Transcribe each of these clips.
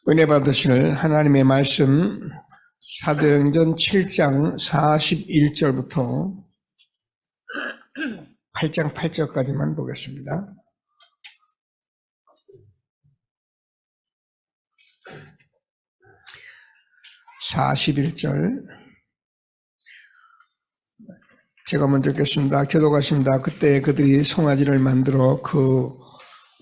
은혜 받으실 하나님의 말씀 사도행전 7장 41절부터 8장 8절까지만 보겠습니다. (41절) 제가 먼저 읽겠습니다. 교도가십니다. 그때 그들이 송아지를 만들어 그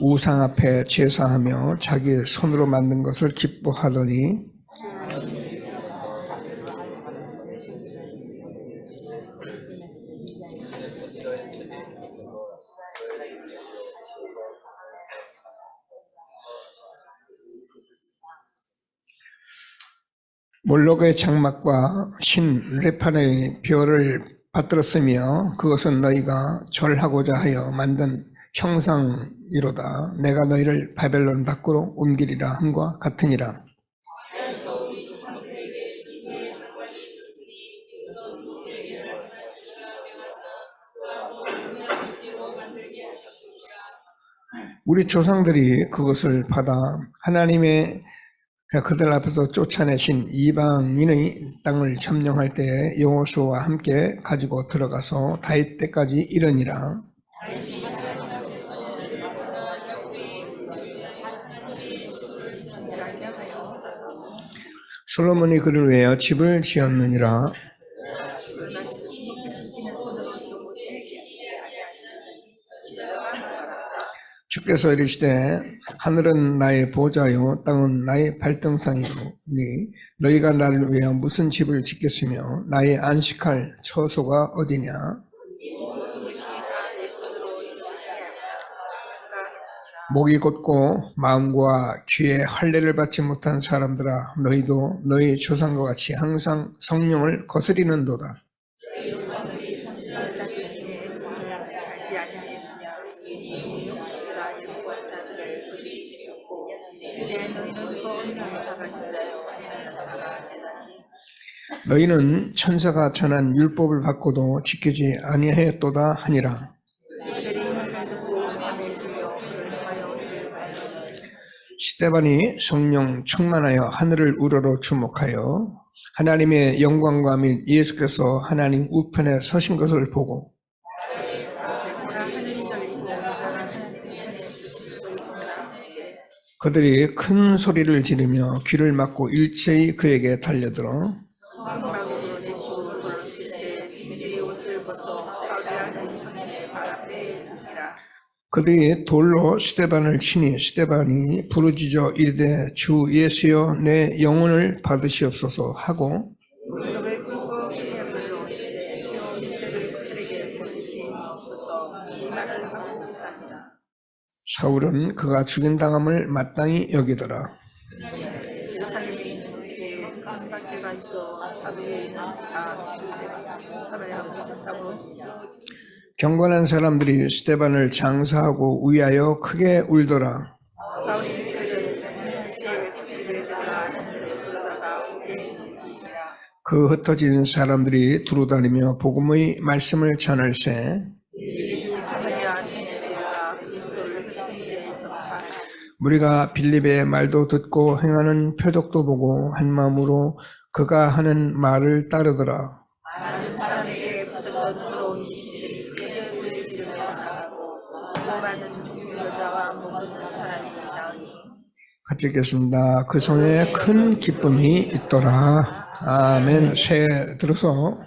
우상 앞에 제사하며 자기 손으로 만든 것을 기뻐하더니 몰록의 장막과 신 레판의 별을 받들었으며 그것은 너희가 절하고자 하여 만든 형상이로다. 내가 너희를 바벨론 밖으로 옮기리라 함과 같으니라. 우리 조상들이 그것을 받아 하나님의 그들 앞에서 쫓아내신 이방인의 땅을 점령할 때에 여호수아와 함께 가지고 들어가서 다윗 때까지 이르니라. 솔로몬이 그를 위하여 집을 지었느니라. 주께서 이르시되 하늘은 나의 보좌요 땅은 나의 발등상이니 너희가 나를 위하여 무슨 집을 짓겠으며 나의 안식할 처소가 어디냐. 목이 곧고 마음과 귀에 할례를 받지 못한 사람들아, 너희도 너희 조상과 같이 항상 성령을 거스리는도다. 너희는 천사가 전한 율법을 받고도 지키지 아니하였도다 하니라. 스데반이 성령 충만하여 하늘을 우러러 주목하여 하나님의 영광과 및 예수께서 하나님 우편에 서신 것을 보고 그들이 큰 소리를 지르며 귀를 막고 일제히 그에게 달려들어 그들이 돌로 스데반을 치니 스데반이 부르짖어 이르되 주 예수여 내 영혼을 받으시옵소서 하고 사울은 그가 죽인 당함을 마땅히 여기더라. 경건한 사람들이 스데반을 장사하고 위하여 크게 울더라. 그 흩어진 사람들이 두루다니며 복음의 말씀을 전할세 우리가 빌립의 말도 듣고 행하는 표적도 보고 한 마음으로 그가 하는 말을 따르더라. 같이 읽겠습니다. 그 손에 큰 기쁨이 있더라. 아멘. 새해 들어서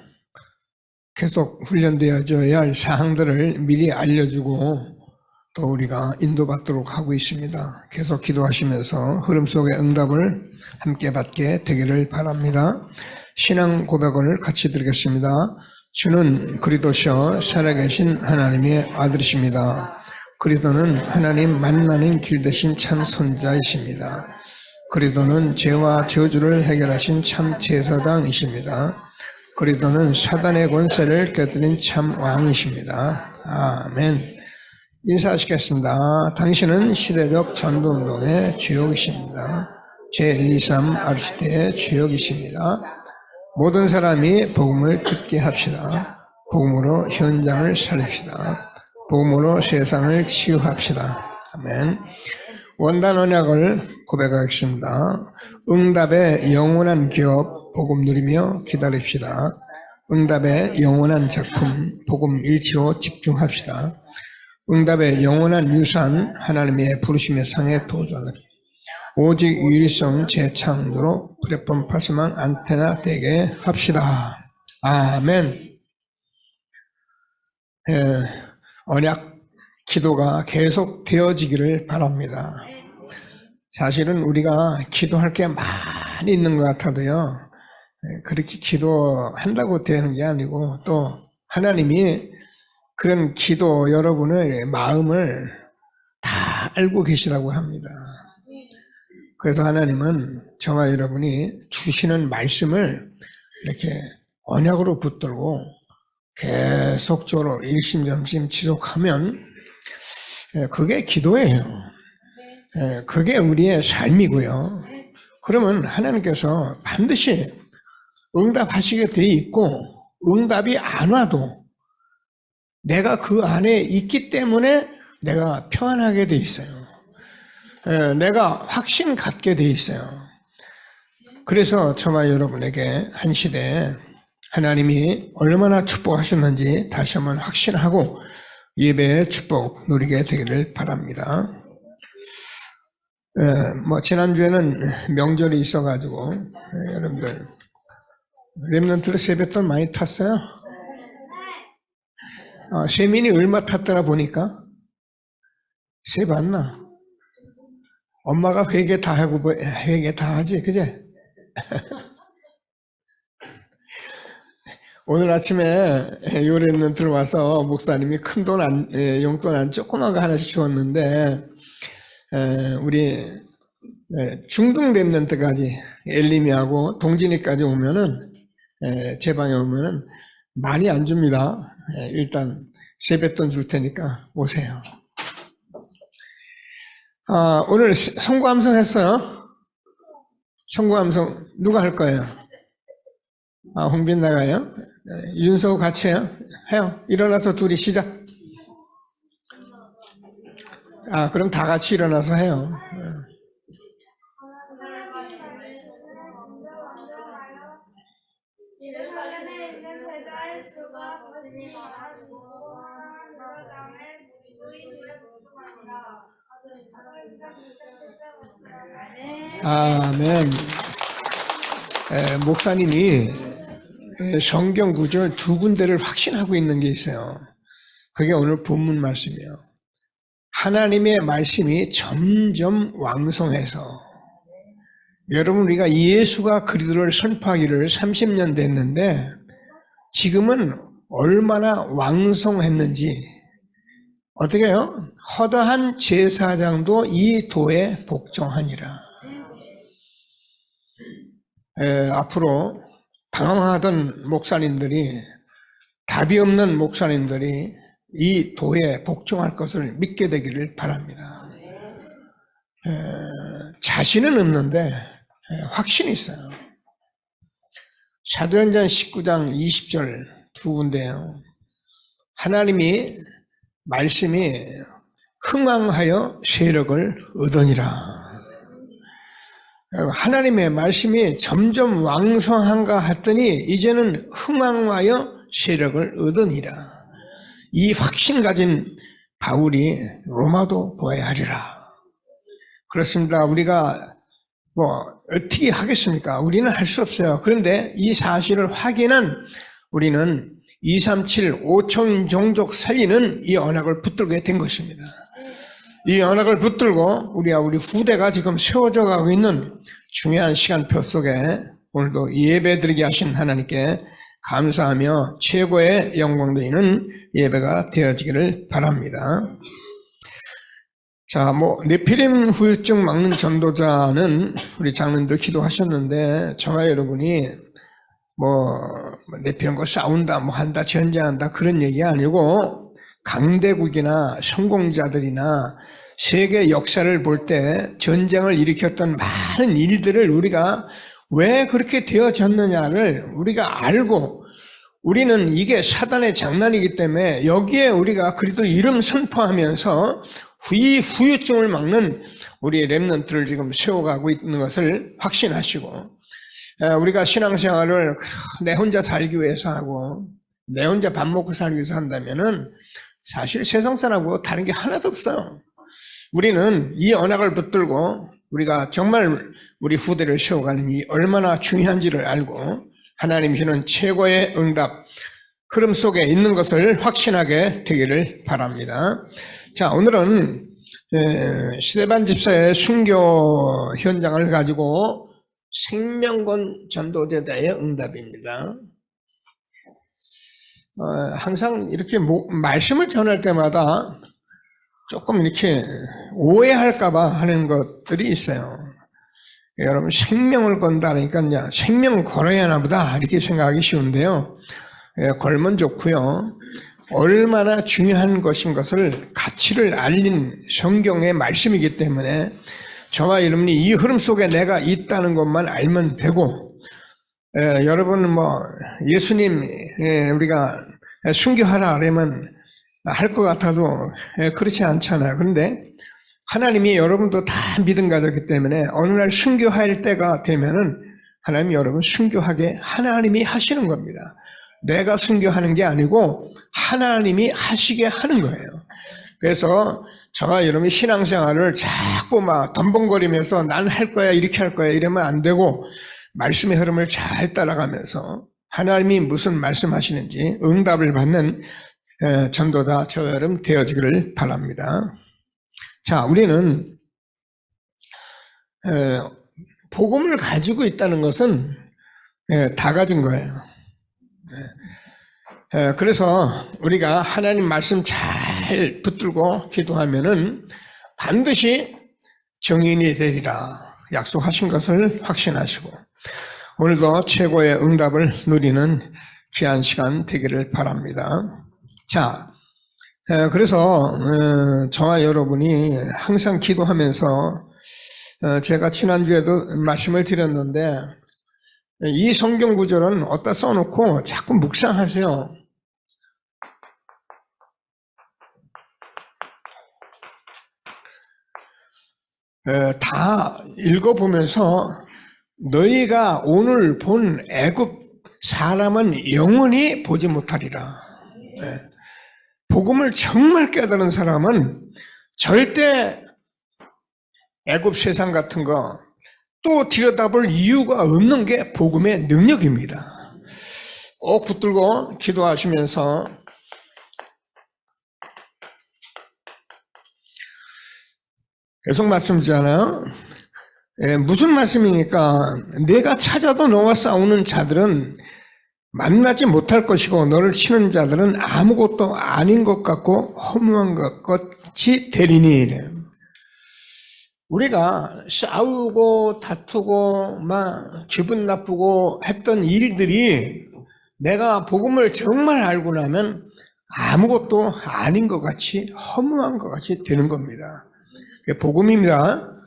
계속 훈련되어져야 할 사항들을 미리 알려주고 또 우리가 인도받도록 하고 있습니다. 계속 기도하시면서 흐름 속의 응답을 함께 받게 되기를 바랍니다. 신앙 고백을 같이 드리겠습니다. 주는 그리스도시여 살아계신 하나님의 아들이십니다. 그리스도는 하나님 만나는 길 대신 참 선자이십니다. 그리스도는 죄와 저주를 해결하신 참 제사장이십니다. 그리스도는 사단의 권세를 깨뜨린 참 왕이십니다. 아멘. 인사하시겠습니다. 당신은 시대적 전도운동의 주역이십니다. 제123 아르시대의 주역이십니다. 모든 사람이 복음을 듣게 합시다. 복음으로 현장을 살립시다. 복음으로 세상을 치유합시다. 아멘. 원단 언약을 고백하겠습니다. 응답의 영원한 기업 복음 누리며 기다립시다. 응답의 영원한 작품 복음 일치로 집중합시다. 응답의 영원한 유산 하나님의 부르심의 상에 도전합니다. 오직 유일성 재창조로 플랫폼 파스망 안테나 되게 합시다. 아멘. 언약 기도가 계속 되어지기를 바랍니다. 사실은 우리가 기도할 게 많이 있는 것 같아도요, 그렇게 기도한다고 되는 게 아니고 또 하나님이 그런 기도 여러분의 마음을 다 알고 계시라고 합니다. 그래서 하나님은 저와 여러분이 주시는 말씀을 이렇게 언약으로 붙들고 계속적으로 일심전심 지속하면 그게 기도예요. 그게 우리의 삶이고요. 그러면 하나님께서 반드시 응답하시게 돼 있고 응답이 안 와도 내가 그 안에 있기 때문에 내가 평안하게 돼 있어요. 내가 확신 갖게 돼 있어요. 그래서 저와 여러분에게 한 시대에 하나님이 얼마나 축복하셨는지 다시 한번 확신하고 예배의 축복 누리게 되기를 바랍니다. 지난주에는 명절이 있어가지고 여러분들 렘넌트로 세뱃돈 많이 탔어요? 세민이 얼마 탔더라 보니까 세 봤나? 엄마가 회개 다 하지, 그제? 오늘 아침에 요래는 들어와서 목사님이 큰 용돈 안 조그만 거 하나씩 주었는데, 우리 중등 랩런트까지 엘리미하고 동진이까지 오면은, 제 방에 오면은 많이 안 줍니다. 일단 세뱃돈 줄 테니까 오세요. 오늘 성구함성 했어요? 성구함성 누가 할 거예요? 홍빈 나가요? 윤서우 같이 해요? 해요. 일어나서 둘이 시작. 그럼 다 같이 일어나서 해요. 아멘. 목사님이 성경 구절 두 군데를 확신하고 있는 게 있어요. 그게 오늘 본문 말씀이에요. 하나님의 말씀이 점점 왕성해서 여러분 우리가 예수가 그리스도를 선포하기를 30년 됐는데 지금은 얼마나 왕성했는지 어떻게 해요? 허다한 제사장도 이 도에 복종하니라. 앞으로 방황하던 목사님들이 답이 없는 목사님들이 이 도에 복종할 것을 믿게 되기를 바랍니다. 자신은 없는데 확신이 있어요. 사도행전 19장 20절 두 군데요. 하나님이 말씀이 흥왕하여 세력을 얻으니라. 하나님의 말씀이 점점 왕성한가 했더니 이제는 흥왕하여 세력을 얻으니라. 이 확신 가진 바울이 로마도 보아야 하리라. 그렇습니다. 우리가 어떻게 하겠습니까? 우리는 할 수 없어요. 그런데 이 사실을 확인한 우리는 237 5천 종족 살리는 이 언약을 붙들게 된 것입니다. 이 언약을 붙들고 우리 후대가 지금 세워져 가고 있는 중요한 시간표 속에 오늘도 예배드리게 하신 하나님께 감사하며 최고의 영광 드리는 예배가 되어지기를 바랍니다. 자, 네피림 후유증 막는 전도자는 우리 장로님도 기도하셨는데 저와 여러분이 네피림 거 싸운다, 한다, 전쟁한다 그런 얘기 아니고 강대국이나 성공자들이나 세계 역사를 볼 때 전쟁을 일으켰던 많은 일들을 우리가 왜 그렇게 되어졌느냐를 우리가 알고 우리는 이게 사단의 장난이기 때문에 여기에 우리가 그래도 이름 선포하면서 이 후유증을 막는 우리 렘넌트를 지금 세워가고 있는 것을 확신하시고, 우리가 신앙생활을 내 혼자 살기 위해서 하고 내 혼자 밥 먹고 살기 위해서 한다면은 사실 세상 사람하고 다른 게 하나도 없어요. 우리는 이 언약을 붙들고 우리가 정말 우리 후대를 세워가는 이 얼마나 중요한지를 알고 하나님 주는 최고의 응답 흐름 속에 있는 것을 확신하게 되기를 바랍니다. 자, 오늘은 스데반 집사의 순교 현장을 가지고 생명권 전도제자의 응답입니다. 항상 이렇게 말씀을 전할 때마다 조금 이렇게 오해할까봐 하는 것들이 있어요. 여러분, 생명을 건다니까 이제 생명 걸어야 하나 보다 이렇게 생각하기 쉬운데요. 걸면 좋고요. 얼마나 중요한 것인 것을 가치를 알린 성경의 말씀이기 때문에 저와 여러분이 이 흐름 속에 내가 있다는 것만 알면 되고, 여러분은 예수님 우리가 순교하라 그러면 할 것 같아도 그렇지 않잖아요. 그런데 하나님이 여러분도 다 믿음 가졌기 때문에 어느 날 순교할 때가 되면은 하나님이 여러분 순교하게 하나님이 하시는 겁니다. 내가 순교하는 게 아니고 하나님이 하시게 하는 거예요. 그래서 저와 여러분이 신앙생활을 자꾸 덤벙거리면서 난 할 거야 이렇게 할 거야 이러면 안 되고 말씀의 흐름을 잘 따라가면서 하나님이 무슨 말씀하시는지 응답을 받는 전도자 저와 여러분 되어지기를 바랍니다. 자, 우리는 복음을 가지고 있다는 것은 다 가진 거예요. 그래서 우리가 하나님 말씀 잘 붙들고 기도하면은 반드시 정인이 되리라 약속하신 것을 확신하시고 오늘도 최고의 응답을 누리는 귀한 시간 되기를 바랍니다. 자, 그래서 저와 여러분이 항상 기도하면서 제가 지난주에도 말씀을 드렸는데 이 성경 구절은 어디다 써놓고 자꾸 묵상하세요. 다 읽어보면서 너희가 오늘 본 애굽 사람은 영원히 보지 못하리라. 복음을 정말 깨달은 사람은 절대 애굽 세상 같은 거 또 들여다볼 이유가 없는 게 복음의 능력입니다. 꼭 붙들고 기도하시면서 계속 말씀드리잖아요. 무슨 말씀이니까 내가 찾아도 너와 싸우는 자들은 만나지 못할 것이고 너를 치는 자들은 아무것도 아닌 것 같고 허무한 것 같이 되리니. 우리가 싸우고 다투고 기분 나쁘고 했던 일들이 내가 복음을 정말 알고 나면 아무것도 아닌 것 같이 허무한 것 같이 되는 겁니다. 그게 복음입니다.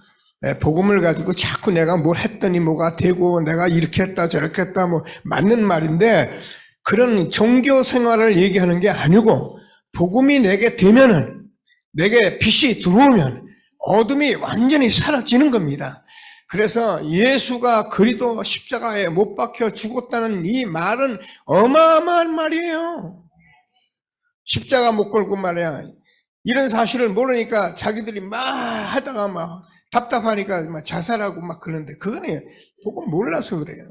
복음을 가지고 자꾸 내가 뭘 했더니 뭐가 되고 내가 이렇게 했다 저렇게 했다 맞는 말인데 그런 종교 생활을 얘기하는 게 아니고 복음이 내게 되면은 내게 빛이 들어오면 어둠이 완전히 사라지는 겁니다. 그래서 예수가 그리도 십자가에 못 박혀 죽었다는 이 말은 어마어마한 말이에요. 십자가 못 걸고 말이야. 이런 사실을 모르니까 자기들이 하다가 답답하니까 자살하고 그러는데 그거는 복음 몰라서 그래요.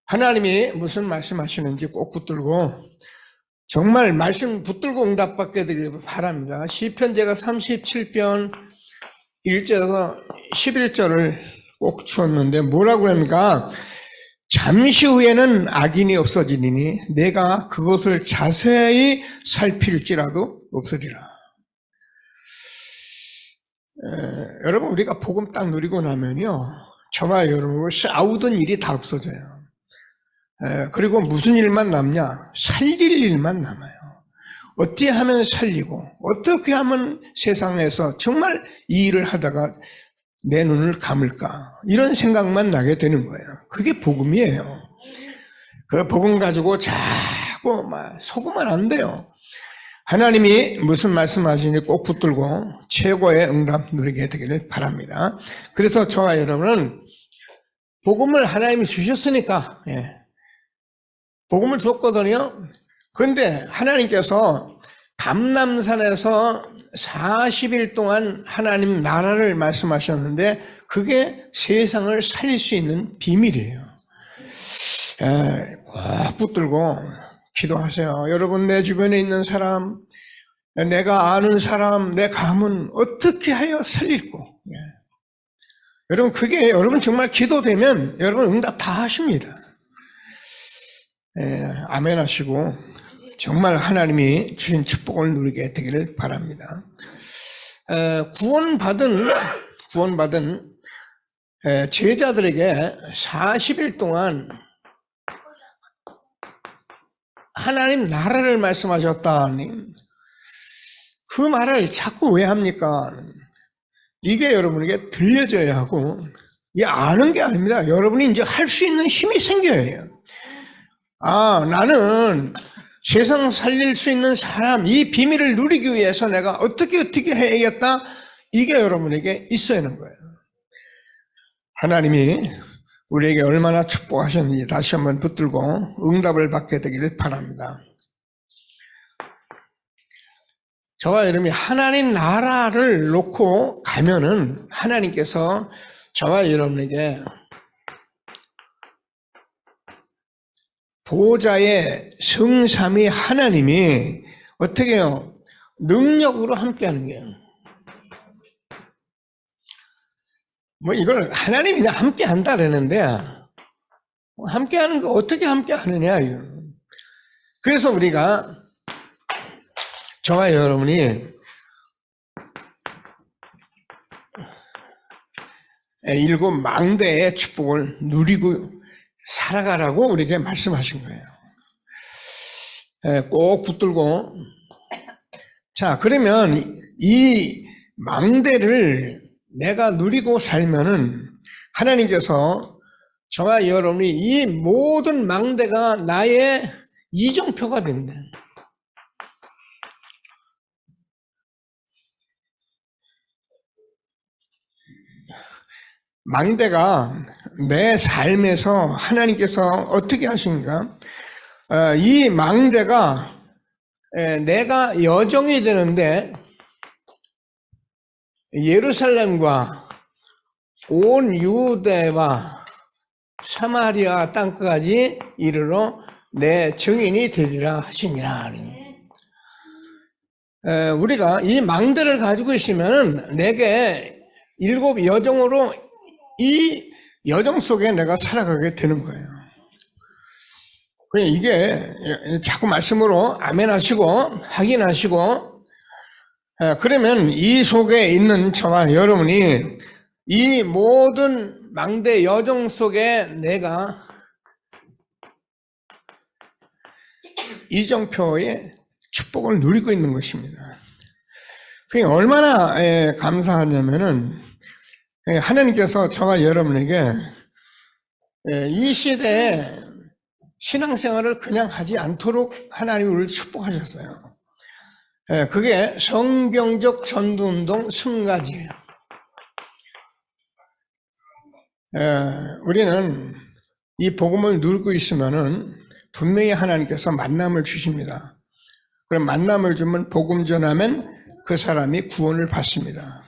하나님이 무슨 말씀하시는지 꼭 붙들고 정말 말씀 붙들고 응답받게 되기를 바랍니다. 시편 제가 37편 1절에서 11절을 꼭 주었는데 뭐라고 합니까? 잠시 후에는 악인이 없어지니 내가 그것을 자세히 살필지라도 없으리라. 여러분 우리가 복음 딱 누리고 나면요 저와 여러분과 싸우던 일이 다 없어져요. 그리고 무슨 일만 남냐? 살릴 일만 남아요. 어떻게 하면 살리고 어떻게 하면 세상에서 정말 이 일을 하다가 내 눈을 감을까 이런 생각만 나게 되는 거예요. 그게 복음이에요. 그 복음 가지고 자꾸 속으면 안 돼요. 하나님이 무슨 말씀하시는지 꼭 붙들고 최고의 응답 누리게 되기를 바랍니다. 그래서 저와 여러분은 복음을 하나님이 주셨으니까, 복음을 줬거든요. 그런데 하나님께서 감람산에서 40일 동안 하나님 나라를 말씀하셨는데 그게 세상을 살릴 수 있는 비밀이에요. 꼭 붙들고 기도하세요. 여러분, 내 주변에 있는 사람, 내가 아는 사람, 내 가문 어떻게 하여 살릴고. 여러분, 그게 여러분 정말 기도되면 여러분 응답 다 하십니다. 아멘 하시고 정말 하나님이 주신 축복을 누리게 되기를 바랍니다. 구원받은 제자들에게 40일 동안 하나님 나라를 말씀하셨다니, 그 말을 자꾸 왜 합니까? 이게 여러분에게 들려져야 하고, 이게 아는 게 아닙니다. 여러분이 이제 할 수 있는 힘이 생겨야 해요. 나는 세상 살릴 수 있는 사람, 이 비밀을 누리기 위해서 내가 어떻게 해야겠다, 이게 여러분에게 있어야 하는 거예요. 하나님이 우리에게 얼마나 축복하셨는지 다시 한번 붙들고 응답을 받게 되기를 바랍니다. 저와 여러분이 하나님 나라를 놓고 가면은 하나님께서 저와 여러분에게 보호자의 성삼위 하나님이 어떻게 해요? 능력으로 함께하는 거예요. 이걸 하나님이 그냥 함께한다 그러는데, 함께하는 거 어떻게 함께하느냐. 그래서 우리가, 저와 여러분이 일곱 망대의 축복을 누리고 살아가라고 우리에게 말씀하신 거예요. 꼭 붙들고. 자, 그러면 이 망대를 내가 누리고 살면은 하나님께서 저와 여러분이 이 모든 망대가 나의 이정표가 된다. 망대가 내 삶에서 하나님께서 어떻게 하신가? 이 망대가 내가 여정이 되는데 예루살렘과 온 유대와 사마리아 땅까지 이르러 내 증인이 되리라 하시니라. 우리가 이 망대를 가지고 있으면 내게 일곱 여정으로 이 여정 속에 내가 살아가게 되는 거예요. 이게 자꾸 말씀으로 아멘 하시고 확인하시고, 그러면 이 속에 있는 저와 여러분이 이 모든 망대 여정 속에 내가 이정표의 축복을 누리고 있는 것입니다. 그게 얼마나 감사하냐면은 하나님께서 저와 여러분에게 이 시대에 신앙생활을 그냥 하지 않도록 하나님이 우리를 축복하셨어요. 그게 성경적 전도운동 20가지예요. 우리는 이 복음을 누리고 있으면은 분명히 하나님께서 만남을 주십니다. 그럼 만남을 주면 복음 전하면 그 사람이 구원을 받습니다.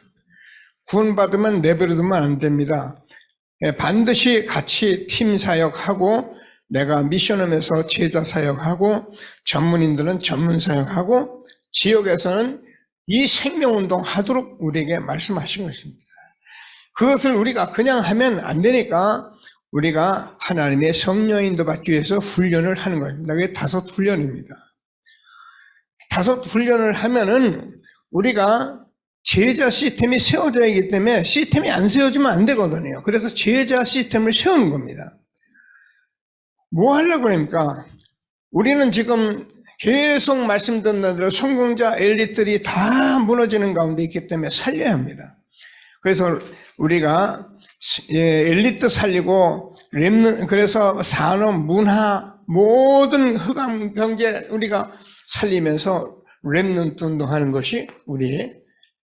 구원받으면 내버려두면 안 됩니다. 반드시 같이 팀 사역하고, 내가 미션홈에서 제자 사역하고, 전문인들은 전문 사역하고, 지역에서는 이 생명운동 하도록 우리에게 말씀하신 것입니다. 그것을 우리가 그냥 하면 안 되니까 우리가 하나님의 성령인도 받기 위해서 훈련을 하는 것입니다. 그게 5 훈련입니다. 5 훈련을 하면은 우리가 제자 시스템이 세워져야 하기 때문에 시스템이 안 세워지면 안 되거든요. 그래서 제자 시스템을 세우는 겁니다. 뭐 하려고 그럽니까? 우리는 지금 계속 말씀 듣는 대로 성공자 엘리트들이 다 무너지는 가운데 있기 때문에 살려야 합니다. 그래서 우리가 엘리트 살리고 그래서 산업, 문화, 모든 흑암 경제 우리가 살리면서 렘넌트 운동하는 것이 우리의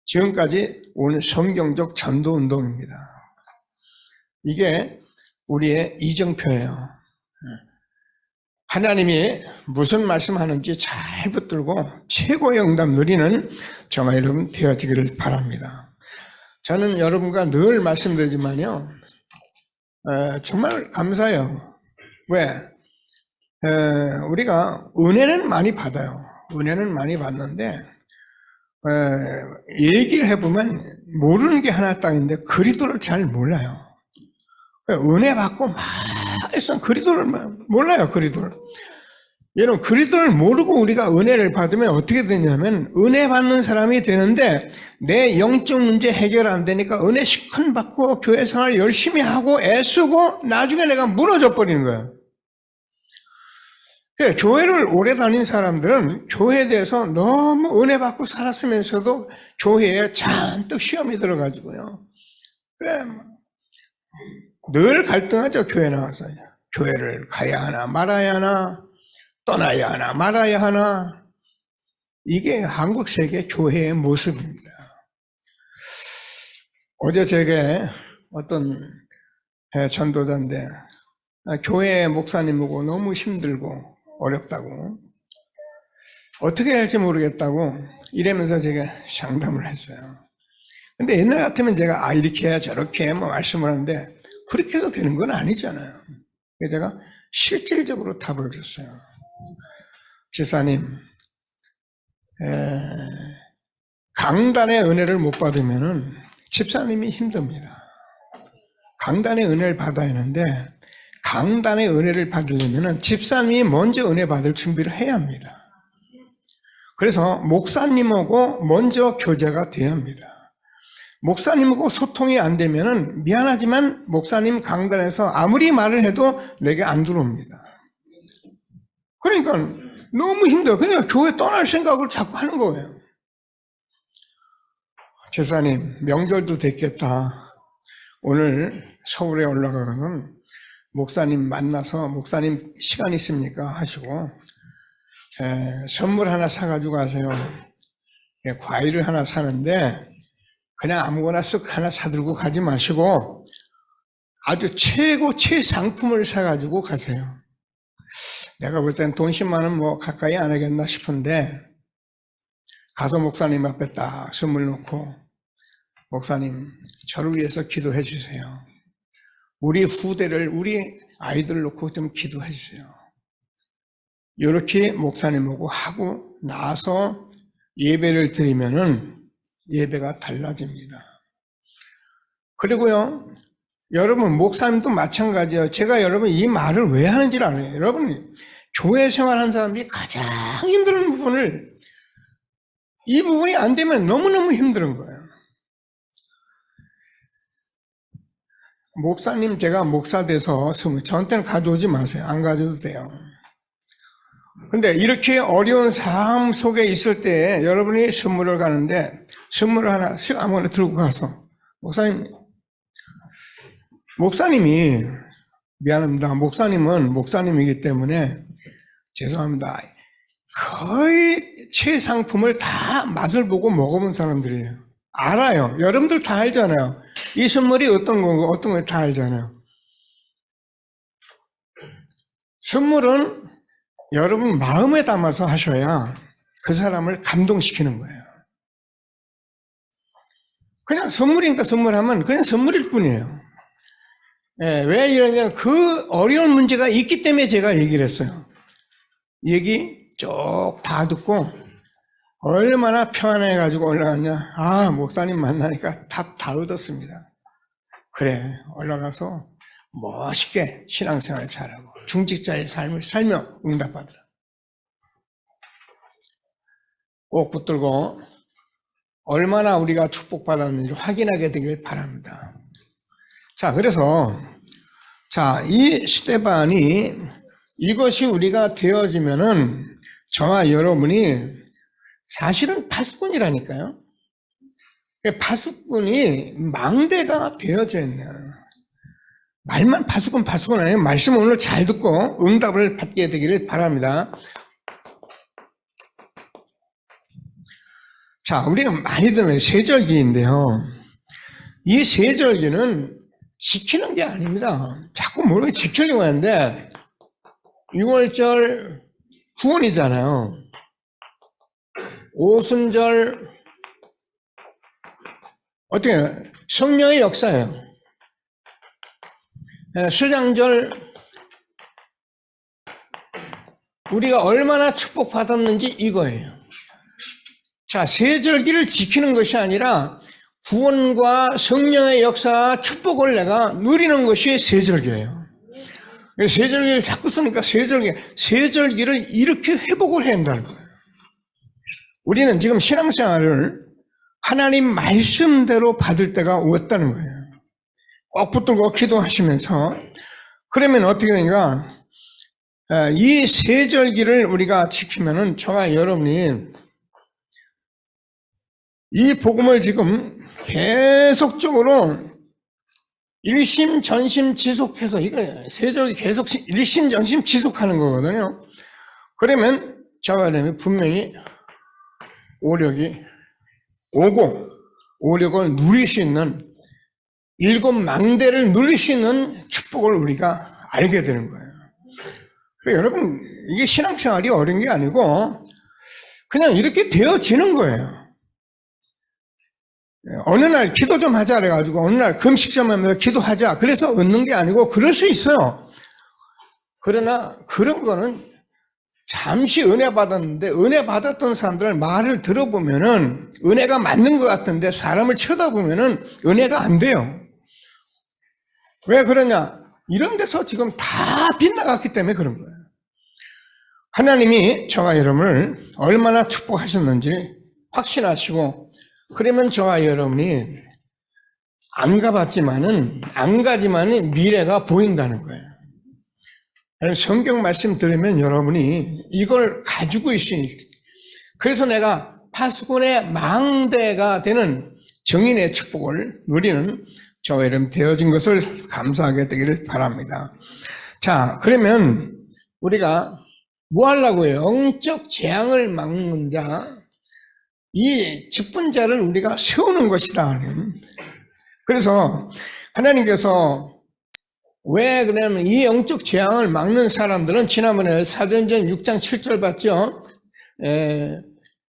지금까지 온 성경적 전도 운동입니다. 이게 우리의 이정표예요. 하나님이 무슨 말씀하는지 잘 붙들고 최고의 응답 누리는 저와 여러분 되어지기를 바랍니다. 저는 여러분과 늘 말씀드리지만요, 정말 감사해요. 왜? 우리가 은혜는 많이 받아요. 은혜는 많이 받는데 얘기를 해보면 모르는 게 하나 땅인데 그리스도를 잘 몰라요. 은혜 받고 막 해서 그리스도를 몰라요. 그리스도를. 여러분, 그리스도를 모르고 우리가 은혜를 받으면 어떻게 되냐면 은혜 받는 사람이 되는데 내 영적 문제 해결 안 되니까 은혜 시큰 받고 교회 생활 열심히 하고 애쓰고 나중에 내가 무너져 버리는 거예요. 교회를 오래 다닌 사람들은 교회에 대해서 너무 은혜 받고 살았으면서도 교회에 잔뜩 시험이 들어가지고요. 그래, 늘 갈등하죠. 교회 나와서. 교회를 가야 하나 말아야 하나, 떠나야 하나 말아야 하나. 이게 한국 세계 교회의 모습입니다. 어제 제게 어떤 전도자인데 교회 목사님 보고 너무 힘들고 어렵다고, 어떻게 할지 모르겠다고 이러면서 제가 상담을 했어요. 근데 옛날 같으면 제가 이렇게 해야 저렇게 해 말씀을 하는데 그렇게 해도 되는 건 아니잖아요. 그래서 제가 실질적으로 답을 줬어요. 집사님, 강단의 은혜를 못 받으면은 집사님이 힘듭니다. 강단의 은혜를 받아야 하는데 강단의 은혜를 받으려면 집사님이 먼저 은혜 받을 준비를 해야 합니다. 그래서 목사님하고 먼저 교제가 돼야 합니다. 목사님하고 소통이 안 되면 미안하지만 목사님 강단에서 아무리 말을 해도 내게 안 들어옵니다. 그러니까 너무 힘들어요. 그러니까 교회 떠날 생각을 자꾸 하는 거예요. 집사님, 명절도 됐겠다. 오늘 서울에 올라가면 목사님 만나서 목사님 시간 있습니까? 하시고 선물 하나 사가지고 가세요. 과일을 하나 사는데 그냥 아무거나 쓱 하나 사들고 가지 마시고 아주 최상품을 사가지고 가세요. 내가 볼 땐 돈 10만 원 뭐 가까이 안 하겠나 싶은데 가서 목사님 앞에 딱 선물 놓고 목사님 저를 위해서 기도해 주세요. 우리 후대를 우리 아이들 놓고 좀 기도해 주세요. 이렇게 목사님하고 하고 나서 예배를 드리면은 예배가 달라집니다. 그리고요, 여러분 목사님도 마찬가지예요. 제가 여러분 이 말을 왜 하는지를 알아요. 여러분 교회 생활하는 사람들이 가장 힘든 부분을, 이 부분이 안 되면 너무너무 힘든 거예요. 목사님, 제가 목사 돼서 저한테는 가져오지 마세요. 안 가져도 돼요. 근데 이렇게 어려운 삶 속에 있을 때 여러분이 선물을 가는데 선물을 하나 쓱 아무거나 들고 가서 목사님이 미안합니다. 목사님은 목사님이기 때문에 죄송합니다. 거의 최상품을 다 맛을 보고 먹어본 사람들이에요. 알아요. 여러분들 다 알잖아요. 이 선물이 어떤 거고 어떤 거 다 알잖아요. 선물은 여러분 마음에 담아서 하셔야 그 사람을 감동시키는 거예요. 그냥 선물이니까 선물하면 그냥 선물일 뿐이에요. 왜 이러냐, 그 어려운 문제가 있기 때문에 제가 얘기를 했어요. 얘기 쭉 다 듣고 얼마나 편안해가지고 올라갔냐. 목사님 만나니까 답 다 얻었습니다. 그래, 올라가서 멋있게 신앙생활 잘하고 중직자의 삶을 살며 응답받으라. 꼭 붙들고 얼마나 우리가 축복받았는지 확인하게 되길 바랍니다. 자, 그래서 이 스데반이 이것이 우리가 되어지면은 저와 여러분이 사실은 파수꾼이라니까요. 파수꾼이 망대가 되어져 있네요. 말만 파수꾼 아니에요. 말씀 오늘 잘 듣고 응답을 받게 되기를 바랍니다. 자, 우리가 많이 듣는 세절기인데요. 이 세절기는 지키는 게 아닙니다. 자꾸 모르게 지키려고 하는데 6월절 구원이잖아요. 오순절 어떻게 성령의 역사예요. 수장절 우리가 얼마나 축복받았는지 이거예요. 자, 세절기를 지키는 것이 아니라 구원과 성령의 역사, 축복을 내가 누리는 것이 세절기예요. 세절기를 자꾸 쓰니까 세절기를 이렇게 회복을 해야 한다는 거예요. 우리는 지금 신앙생활을 하나님 말씀대로 받을 때가 왔다는 거예요. 꼭 붙들고 기도하시면서 그러면 어떻게 되니까 이 세절기를 우리가 지키면은 저와 여러분이 이 복음을 지금 계속적으로 일심 전심 지속해서 이거 세절기 계속 일심 전심 지속하는 거거든요. 그러면 저와 여러분이 분명히 오력이 오고 오력을 누릴 수 있는 일곱 망대를 누릴 수 있는 축복을 우리가 알게 되는 거예요. 여러분 이게 신앙생활이 어려운 게 아니고 그냥 이렇게 되어지는 거예요. 어느 날 기도 좀 하자 그래가지고 어느 날 금식 좀 하면서 기도하자 그래서 얻는 게 아니고 그럴 수 있어요. 그러나 그런 거는 잠시 은혜 받았는데 은혜 받았던 사람들 말을 들어보면은 은혜가 맞는 것 같은데 사람을 쳐다보면은 은혜가 안 돼요. 왜 그러냐? 이런 데서 지금 다 빗나갔기 때문에 그런 거예요. 하나님이 저와 여러분을 얼마나 축복하셨는지 확신하시고 그러면 저와 여러분이 안 가지만은 미래가 보인다는 거예요. 성경 말씀 들으면 여러분이 이걸 가지고 있으니 그래서 내가 파수꾼의 망대가 되는 정인의 축복을 누리는 저와 여러분 되어진 것을 감사하게 되기를 바랍니다. 자, 그러면 우리가 뭐 하려고요? 영적 재앙을 막는 자, 이 직분자를 우리가 세우는 것이다. 그래서 하나님께서 왜 그러냐면 이 영적 재앙을 막는 사람들은 지난번에 사도행전 6장 7절 봤죠?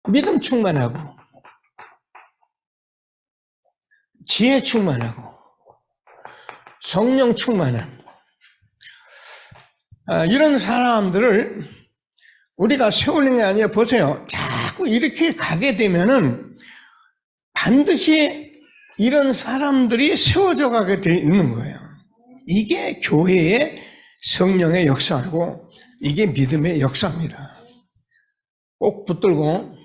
믿음 충만하고 지혜 충만하고 성령 충만함 이런 사람들을 우리가 세우는 게 아니라 보세요. 자꾸 이렇게 가게 되면은 반드시 이런 사람들이 세워져 가게 돼 있는 거예요. 이게 교회의 성령의 역사고 이게 믿음의 역사입니다. 꼭 붙들고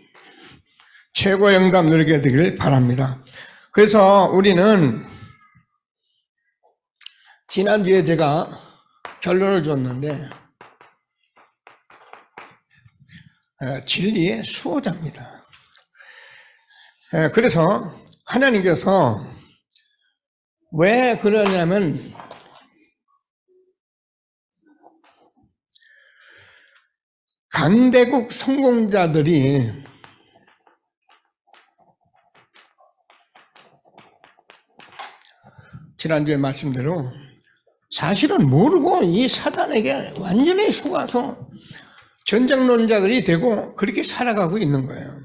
최고의 영감 누리게 되길 바랍니다. 그래서 우리는 지난주에 제가 결론을 줬는데 진리의 수호자입니다. 그래서 하나님께서 왜 그러냐면 강대국 성공자들이 지난주에 말씀대로 사실은 모르고 이 사단에게 완전히 속아서 전쟁론자들이 되고 그렇게 살아가고 있는 거예요.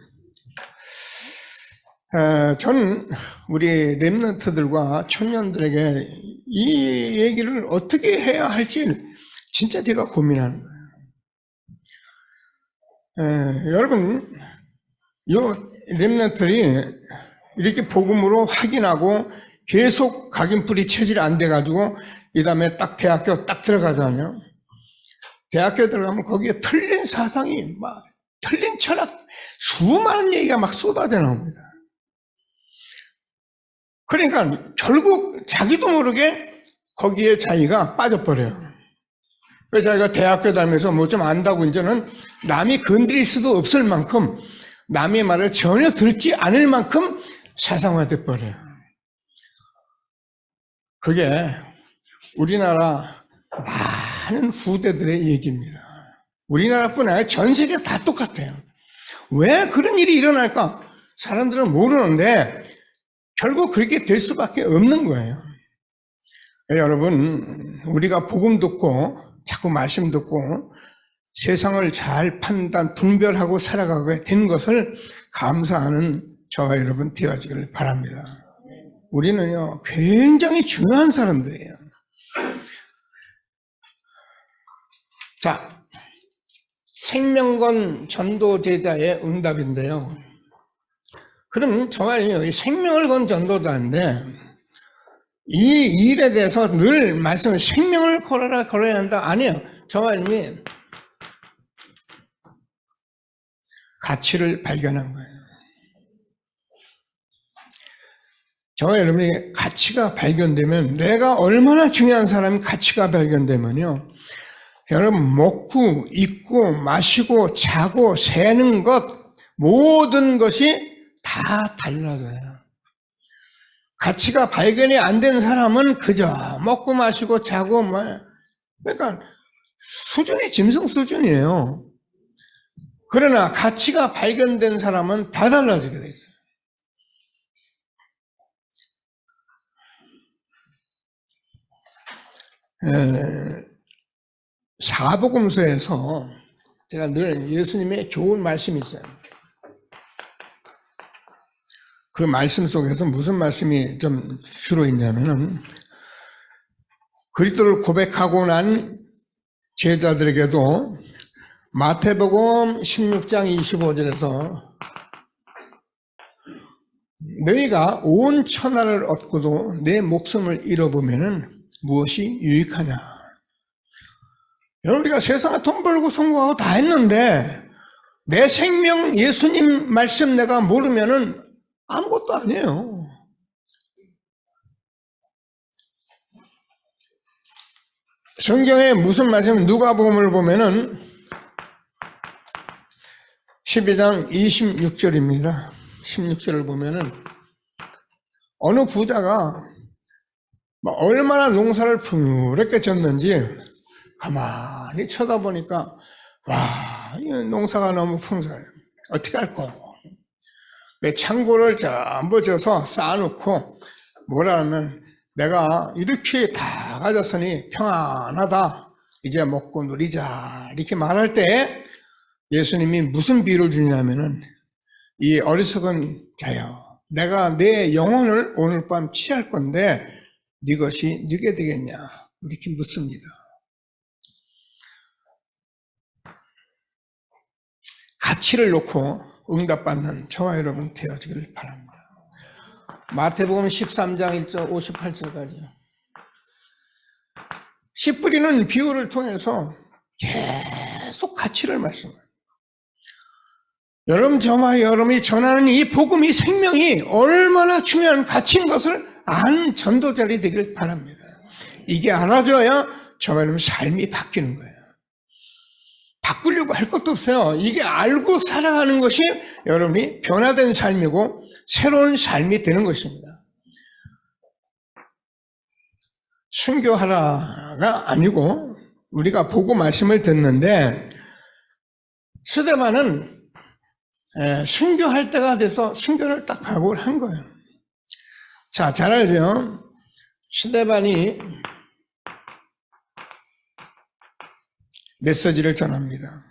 전 우리 렘넌트들과 청년들에게 이 얘기를 어떻게 해야 할지 진짜 제가 고민하는 거예요. 여러분, 이 렘넌트들이 이렇게 복음으로 확인하고 계속 각인풀이 체질이 안 돼가지고 이 다음에 딱 대학교 딱 들어가잖아요. 대학교 들어가면 거기에 틀린 사상이 막 틀린 철학 수많은 얘기가 막 쏟아져 나옵니다. 그러니까 결국 자기도 모르게 거기에 자기가 빠져버려요. 그래서 자기가 대학교 다니면서 뭐 좀 안다고 이제는 남이 건드릴 수도 없을 만큼 남의 말을 전혀 듣지 않을 만큼 사상화돼 버려요. 그게 우리나라 많은 후대들의 얘기입니다. 우리나라뿐 아니라 전 세계 다 똑같아요. 왜 그런 일이 일어날까? 사람들은 모르는데 결국 그렇게 될 수밖에 없는 거예요. 여러분, 우리가 복음 듣고 자꾸 말씀 듣고 세상을 잘 분별하고 살아가게 된 것을 감사하는 저와 여러분 되어지기를 바랍니다. 우리는요, 굉장히 중요한 사람들이에요. 자, 생명건 전도제자의 응답인데요. 그럼 정말 생명을 건 전도자인데 이 일에 대해서 늘 말씀을 생명을 걸어야 한다. 아니에요. 저 말씀이 가치를 발견한 거예요. 저와 여러분이 가치가 발견되면, 내가 얼마나 중요한 사람이 가치가 발견되면요, 여러분 먹고 입고 마시고 자고 새는 것 모든 것이 다 달라져요. 가치가 발견이 안 된 사람은 그저 먹고 마시고 자고 그러니까 수준이 짐승 수준이에요. 그러나 가치가 발견된 사람은 다 달라지게 돼 있어요. 사복음서에서 제가 늘 예수님의 좋은 말씀이 있어요. 그 말씀 속에서 무슨 말씀이 좀 주로 있냐면은, 그리스도를 고백하고 난 제자들에게도 마태복음 16장 25절에서 너희가 온 천하를 얻고도 내 목숨을 잃어보면은 무엇이 유익하냐. 여러분, 우리가 세상에 돈 벌고 성공하고 다 했는데 내 생명 예수님 말씀 내가 모르면은 아무것도 아니에요. 성경에 무슨 말씀, 누가복음을 보면은 12장 26절입니다. 16절을 보면은 어느 부자가 얼마나 농사를 풍요롭게 졌는지 가만히 쳐다보니까, 와, 이 농사가 너무 풍성해. 어떻게 할 거? 창고를 전부 져서 쌓아놓고 뭐라 하면, 내가 이렇게 다 가졌으니 평안하다, 이제 먹고 누리자, 이렇게 말할 때 예수님이 무슨 비유를 주냐면은, 이 어리석은 자여, 내가 내 영혼을 오늘 밤 취할 건데 네 것이 네게 되겠냐, 이렇게 묻습니다. 가치를 놓고 응답받는 저와 여러분 되어지기를 바랍니다. 마태복음 13장 1절 58절까지요. 씨 뿌리는 비유를 통해서 계속 가치를 말씀해요. 여러분, 저와 여러분이 전하는 이 복음이, 생명이 얼마나 중요한 가치인 것을 아는 전도자들이 되길 바랍니다. 이게 알아져야 저와 여러분 삶이 바뀌는 거예요. 바꾸려고 할 것도 없어요. 이게 알고 살아가는 것이 여러분이 변화된 삶이고 새로운 삶이 되는 것입니다. 순교하라가 아니고, 우리가 보고 말씀을 듣는데 스데반은 순교할 때가 돼서 순교를 딱 각오를 한 거예요. 자, 잘 알죠? 스데반이 메시지를 전합니다.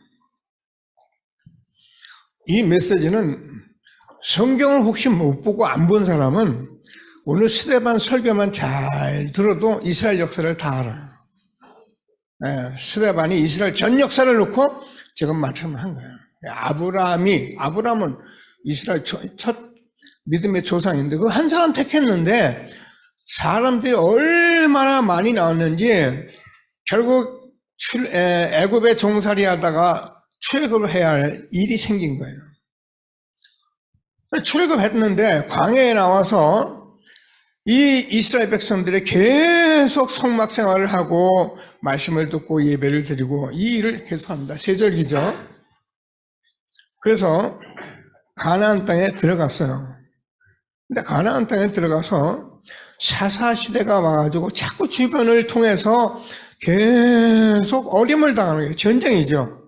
이 메시지는 성경을 혹시 못 보고 안 본 사람은 오늘 스데반 설교만 잘 들어도 이스라엘 역사를 다 알아요. 스데반이 이스라엘 전 역사를 놓고 지금 말씀을 한 거예요. 아브라함은 이스라엘 첫 믿음의 조상인데 그 한 사람 택했는데 사람들이 얼마나 많이 나왔는지 결국 애굽에 종살이 하다가 출애굽을 해야 할 일이 생긴 거예요. 출애굽했는데 광야에 나와서 이 이스라엘 백성들이 계속 성막 생활을 하고 말씀을 듣고 예배를 드리고 이 일을 계속합니다. 세절기죠. 그래서 가나안 땅에 들어갔어요. 근데 가나안 땅에 들어가서 사사시대가 와가지고 자꾸 주변을 통해서 계속 어림을 당하는 거예요. 전쟁이죠.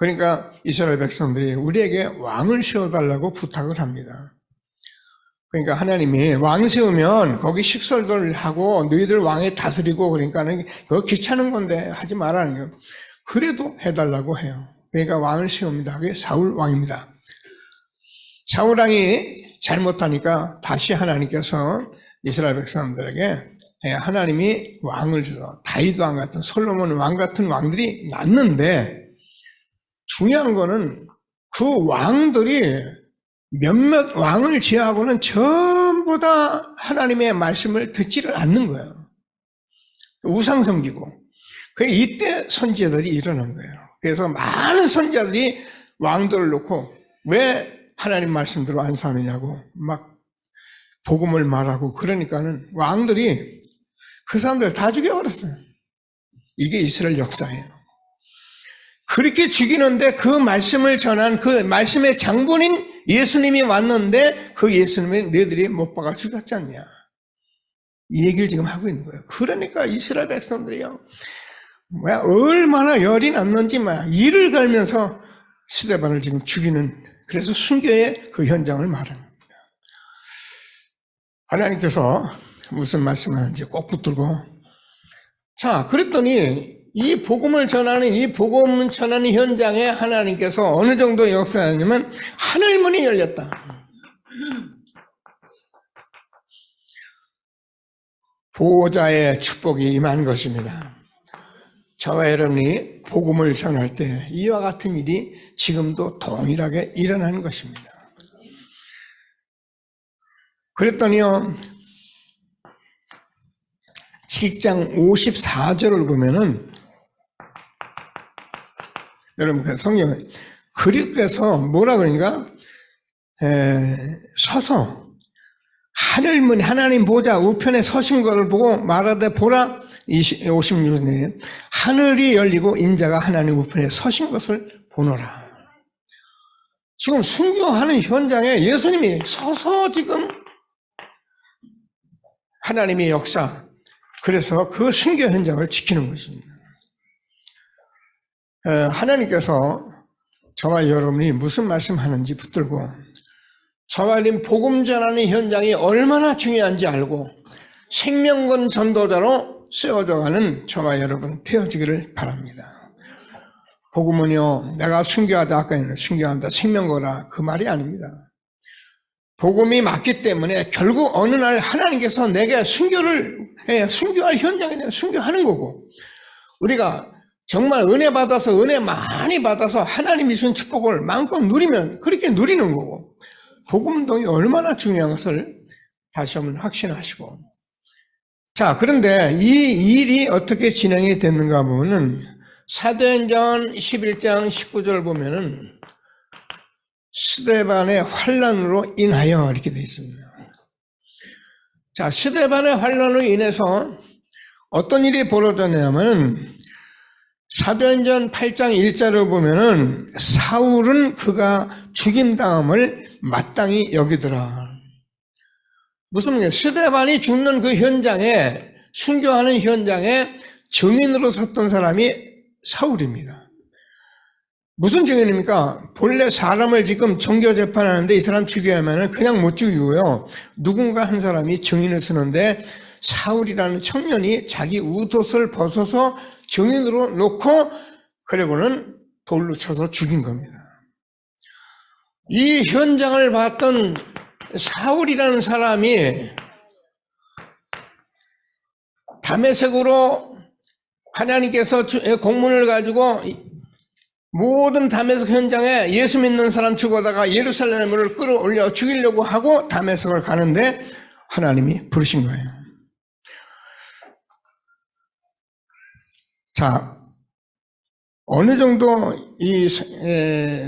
그러니까 이스라엘 백성들이 우리에게 왕을 세워달라고 부탁을 합니다. 그러니까 하나님이 왕 세우면 거기 식설들 하고 너희들 왕에 다스리고 그러니까는 그거 귀찮은 건데 하지 말라는 거예요. 그래도 해달라고 해요. 그러니까 왕을 세웁니다. 그게 사울 왕입니다. 사울 왕이 잘못하니까 다시 하나님께서 이스라엘 백성들에게 하나님이 왕을 줘서 다윗 왕 같은 솔로몬 왕 같은 왕들이 났는데 중요한 거는 그 왕들이 몇몇 왕을 제하고는 전부 다 하나님의 말씀을 듣지를 않는 거예요. 우상 섬기고. 이때 선지자들이 일어난 거예요. 그래서 많은 선지자들이 왕들을 놓고 왜 하나님 말씀대로 안 사느냐고 막 복음을 말하고 그러니까는 왕들이 그 사람들 다 죽여버렸어요. 이게 이스라엘 역사예요. 그렇게 죽이는데 그 말씀을 전한 그 말씀의 장본인 예수님이 왔는데 그 예수님이 너희들이 못 박아 죽였지 않냐. 이 얘기를 지금 하고 있는 거예요. 그러니까 이스라엘 백성들이요. 얼마나 열이 났는지 막 이를 갈면서 스데반을 지금 죽이는 그래서 순교의 그 현장을 말합니다. 하나님께서 무슨 말씀하는지 꼭 붙들고 자 그랬더니 이 복음을 전하는 이 복음 전하는 현장에 하나님께서 어느 정도 역사하냐면 하늘문이 열렸다. 보호자의 축복이 임한 것입니다. 저와 여러분이 복음을 전할 때 이와 같은 일이 지금도 동일하게 일어나는 것입니다. 그랬더니요 7장 54절을 보면은 여러분 그 성경에 그리스도께서 뭐라 그러니까 서서 하늘문 하나님 보좌 우편에 서신 것을 보고 말하되 보라 56년에 하늘이 열리고 인자가 하나님 우편에 서신 것을 보노라. 지금 순교하는 현장에 예수님이 서서 지금 하나님의 역사 그래서 그 순교 현장을 지키는 것입니다. 하나님께서 저와 여러분이 무슨 말씀하는지 붙들고 저와 여러분 복음 전하는 현장이 얼마나 중요한지 알고 생명건 전도자로 세워져가는 저와 여러분 되어지기를 바랍니다. 복음은요 내가 순교하다 아까 했는데 순교한다 생명거라 그 말이 아닙니다. 복음이 맞기 때문에 결국 어느 날 하나님께서 내게 순교할 현장에 순교하는 거고 우리가 정말 은혜 받아서 은혜 많이 받아서 하나님이 주신 축복을 마음껏 누리면 그렇게 누리는 거고 복음동이 얼마나 중요한 것을 다시 한번 확신하시고 자 그런데 이 일이 어떻게 진행이 됐는가 보면은 사도행전 11장 19절 보면은 스데반의 환난으로 인하여 이렇게 되어 있습니다. 자, 스데반의 환난으로 인해서 어떤 일이 벌어졌냐면 사도행전 8장 1절을 보면은 사울은 그가 죽임당함을 마땅히 여기더라. 무슨 말이에요? 스데반이 죽는 그 현장에 순교하는 현장에 증인으로 섰던 사람이 사울입니다. 무슨 증인입니까? 본래 사람을 지금 정교 재판하는데 이 사람 죽여야 하면 그냥 못 죽이고요. 누군가 한 사람이 증인을 쓰는데 사울이라는 청년이 자기 웃옷을 벗어서 증인으로 놓고 그리고는 돌로 쳐서 죽인 겁니다. 이 현장을 봤던 사울이라는 사람이 다메섹으로 하나님께서 공문을 가지고 모든 다메섹 현장에 예수 믿는 사람 죽어다가 예루살렘을 끌어올려 죽이려고 하고 다메섹을 가는데 하나님이 부르신 거예요. 자, 어느 정도 이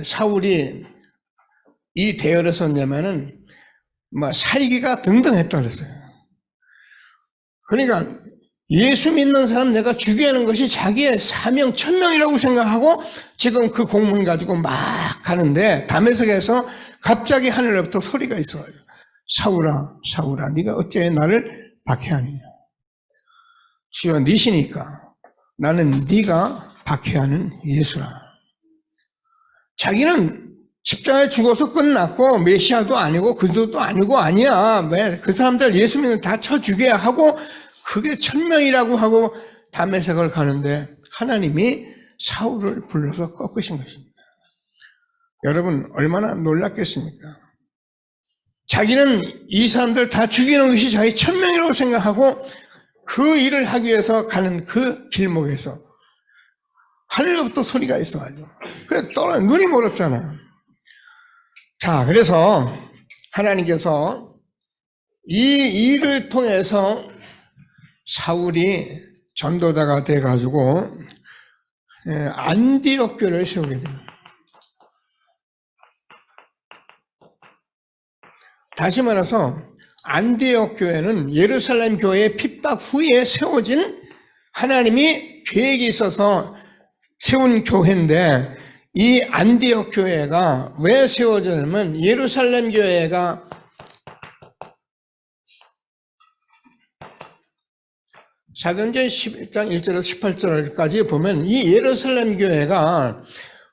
사울이 이 대열에 섰냐면은 살기가 등등했다 그랬어요. 그러니까 예수 믿는 사람 내가 죽여야 하는 것이 자기의 사명 천명이라고 생각하고 지금 그 공문 가지고 막 가는데 다메섹에서 갑자기 하늘로부터 소리가 있어요. 사울아 사울아 네가 어째 나를 박해하느냐. 주여 니시니까 나는 네가 박해하는 예수라. 자기는 십자가에 죽어서 끝났고 메시아도 아니고 그리스도도 아니고 아니야. 왜 그 사람들 예수 믿는 다 쳐 죽여야 하고 그게 천명이라고 하고 다메섹을 가는데 하나님이 사울을 불러서 꺾으신 것입니다. 여러분 얼마나 놀랐겠습니까? 자기는 이 사람들 다 죽이는 것이 자기 천명이라고 생각하고 그 일을 하기 위해서 가는 그 길목에서 하늘로부터 소리가 있어가지고 그래 떨어 눈이 멀었잖아. 자, 그래서 하나님께서 이 일을 통해서 사울이 전도자가 돼가지고 안디옥 교회를 세우게 돼요. 다시 말해서 안디옥 교회는 예루살렘 교회의 핍박 후에 세워진 하나님이 계획이 있어서 세운 교회인데 이 안디옥 교회가 왜 세워졌냐면 예루살렘 교회가 사도행전 11장 1절에서 18절까지 보면 이 예루살렘 교회가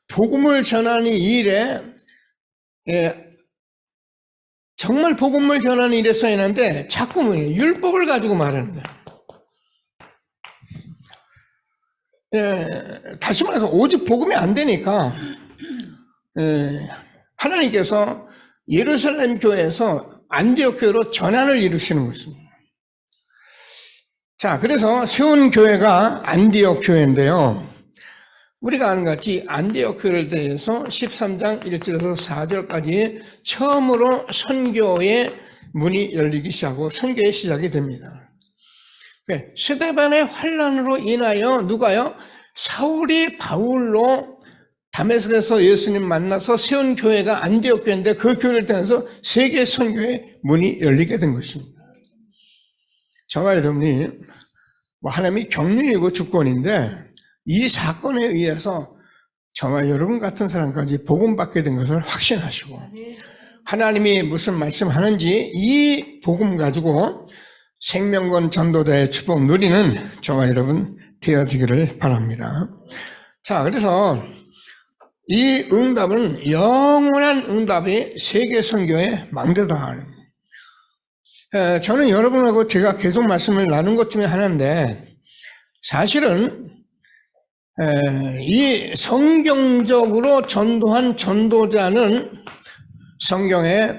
복음을 전하는 일에 정말 복음을 전하는 일에 써있는데 자꾸 율법을 가지고 말하는 거예요. 다시 말해서 오직 복음이 안 되니까 하나님께서 예루살렘 교회에서 안디옥 교회로 전환을 이루시는 것입니다. 자, 그래서 세운 교회가 안디옥 교회인데요. 우리가 아는 것 같이 안디옥 교회를 대해서 13장 1절에서 4절까지 처음으로 선교의 문이 열리기 시작하고 선교의 시작이 됩니다. 스데반의 환란으로 인하여 누가요? 사울이 바울로 다메섹에서 예수님 만나서 세운 교회가 안디옥 교회인데 그 교회를 통해서 세계 선교의 문이 열리게 된 것입니다. 저와 여러분이 하나님이 경륜이고 주권인데 이 사건에 의해서 저와 여러분 같은 사람까지 복음받게 된 것을 확신하시고 하나님이 무슨 말씀하는지 이 복음 가지고 생명권 전도자의 축복 누리는 저와 여러분 되어지기를 바랍니다. 자, 그래서 이 응답은 영원한 응답이 세계 선교의 망대다. 저는 여러분하고 제가 계속 말씀을 나눈 것 중에 하나인데 사실은 이 성경적으로 전도한 전도자는 성경에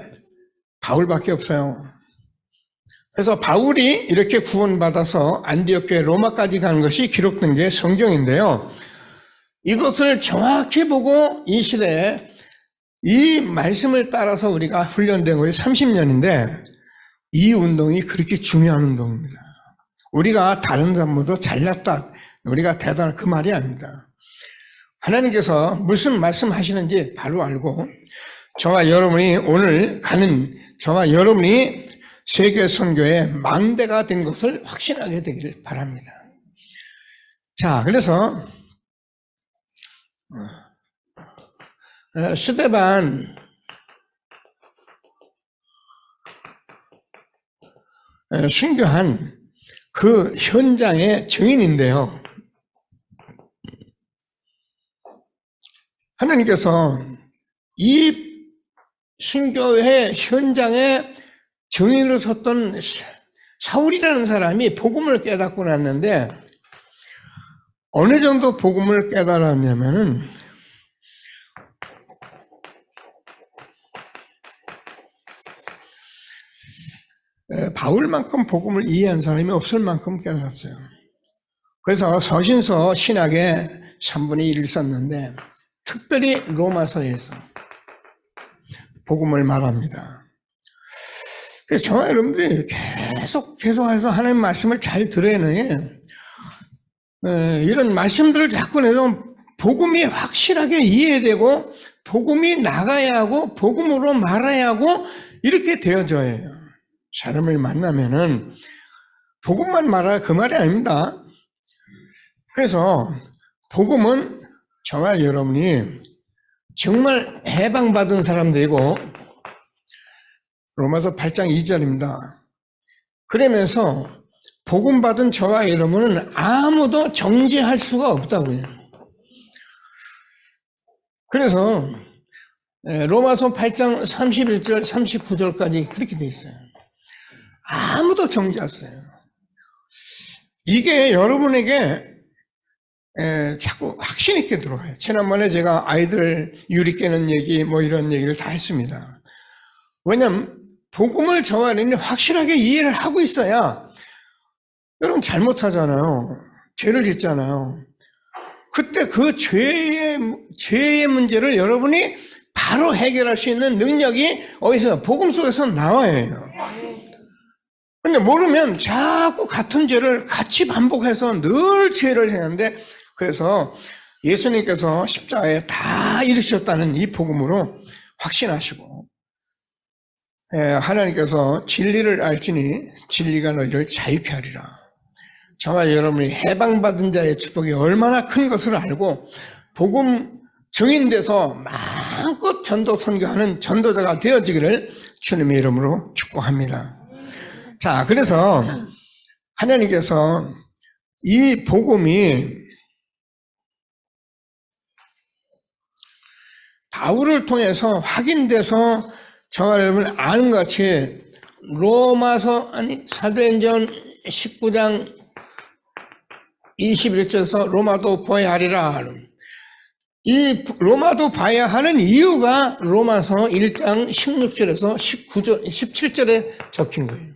바울밖에 없어요. 그래서 바울이 이렇게 구원받아서 안디옥 교회 로마까지 간 것이 기록된 게 성경인데요. 이것을 정확히 보고 이 시대에 이 말씀을 따라서 우리가 훈련된 것이 30년인데 이 운동이 그렇게 중요한 운동입니다. 우리가 다른 사람보다 잘났다, 우리가 대단한 그 말이 아닙니다. 하나님께서 무슨 말씀하시는지 바로 알고 저와 여러분이 오늘 가는 저와 여러분이 세계 선교의 망대가 된 것을 확신하게 되기를 바랍니다. 자, 그래서 스데반 순교한 그 현장의 증인인데요. 하나님께서 이 순교의 현장에 증인으로 섰던 사울이라는 사람이 복음을 깨닫고 났는데 어느 정도 복음을 깨달았냐면은 바울만큼 복음을 이해한 사람이 없을 만큼 깨달았어요. 그래서 서신서 신학에 3분의 1을 썼는데 특별히 로마서에서 복음을 말합니다. 그래서 저와 여러분들이 계속해서 하나님 말씀을 잘 들어야 하는 이런 말씀들을 자꾸 내서 복음이 확실하게 이해되고 복음이 나가야 하고 복음으로 말아야 하고 이렇게 되어져야 해요. 사람을 만나면은 복음만 말하라 그 말이 아닙니다. 그래서 복음은 저와 여러분이 정말 해방받은 사람들이고 로마서 8장 2절입니다. 그러면서 복음받은 저와 여러분은 아무도 정죄할 수가 없다고요. 그래서 로마서 8장 31절 39절까지 그렇게 돼 있어요. 아무도 정지 없어요. 이게 여러분에게 자꾸 확신 있게 들어와요. 지난번에 제가 아이들 유리 깨는 얘기 뭐 이런 얘기를 다 했습니다. 왜냐하면 복음을 정하려니 확실하게 이해를 하고 있어야, 여러분 잘못하잖아요. 죄를 짓잖아요. 그때 그 죄의 문제를 여러분이 바로 해결할 수 있는 능력이 어디서? 복음 속에서 나와야 해요. 근데 모르면 자꾸 같은 죄를 같이 반복해서 늘 죄를 해는데, 그래서 예수님께서 십자가에 다 이루셨다는 이 복음으로 확신하시고, 하나님께서 진리를 알지니 진리가 너희를 자유케 하리라. 정말 여러분이 해방받은 자의 축복이 얼마나 큰 것을 알고 복음 증인돼서 마음껏 전도 선교하는 전도자가 되어지기를 주님의 이름으로 축복합니다. 자, 그래서 하나님께서 이 복음이 바울을 통해서 확인돼서 저와 여러분 아는 것 같이 사도행전 19장 21절에서 로마도 봐야 하리라. 이 로마도 봐야 하는 이유가 로마서 1장 16절에서 19절, 17절에 적힌 거예요.